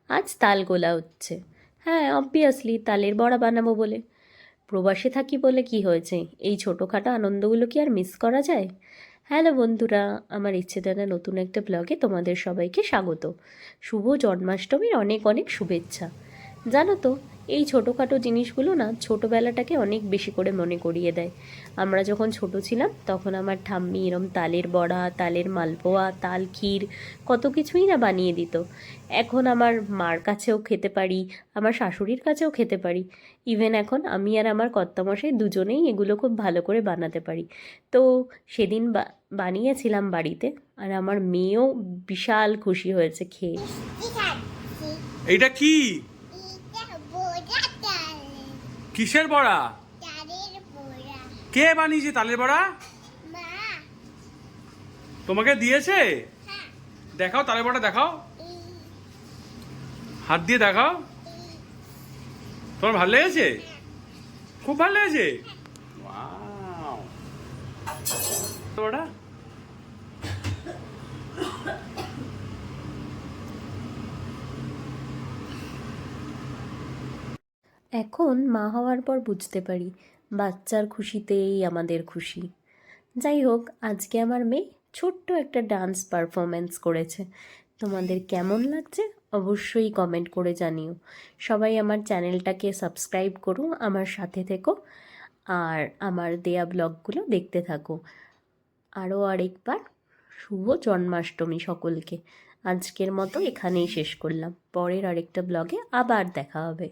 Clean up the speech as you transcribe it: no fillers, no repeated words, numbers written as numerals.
আজ তাল গোলা হচ্ছে। হ্যাঁ, অবভিয়াসলি তালের বড়া বানাবো বলে। প্রবাসে থাকি বলে কি হয়েছে, এই ছোটোখাটো আনন্দগুলো কি আর মিস করা যায়? হ্যালো বন্ধুরা, আমার ইচ্ছে জানা নতুন একটা ব্লগে তোমাদের সবাইকে স্বাগত। শুভ জন্মাষ্টমীর অনেক অনেক শুভেচ্ছা। জানো তো, এই ছোটোখাটো জিনিসগুলো না ছোটোবেলাটাকে অনেক বেশি করে মনে করিয়ে দেয়। আমরা যখন ছোট ছিলাম তখন আমার ঠাম্মি এরম তালের বড়া, তালের মালপোয়া, তাল ক্ষীর কত কিছুই না বানিয়ে দিত। এখন আমার মার কাছেও খেতে পারি, আমার শাশুড়ির কাছেও খেতে পারি। ইভেন এখন আমি আর আমার কর্তামশাই দুজনেই এগুলো খুব ভালো করে বানাতে পারি। তো সেদিন বানিয়েছিলাম বাড়িতে, আর আমার মেয়েও বিশাল খুশি হয়েছে খেয়ে। এইটা কি? কিসের বড়া? কে বানিয়েছে তালের বড়া? তোমাকে দিয়েছে? দেখাও তালের বড়া, দেখাও, হাত দিয়ে দেখাও। তোমার ভালো লেগেছে? খুব ভালো লেগেছে। ওয়াও, বড়া। এখন মা হওয়ার পর বুঝতে পারি বাচ্চার খুশিতেই আমাদের খুশি। যাই হোক, আজকে আমার মেয়ে ছোট্ট একটা ডান্স পারফরমেন্স করেছে। তোমাদের কেমন লাগছে অবশ্যই কমেন্ট করে জানিও। সবাই আমার চ্যানেলটাকে সাবস্ক্রাইব করো, আমার সাথে থেকো, আর আমার দেয়া ব্লগগুলো দেখতে থাকো। আরও আরেকবার শুভ জন্মাষ্টমী সকলকে। আজকের মতো এখানেই শেষ করলাম, পরের আরেকটা ব্লগে আবার দেখা হবে।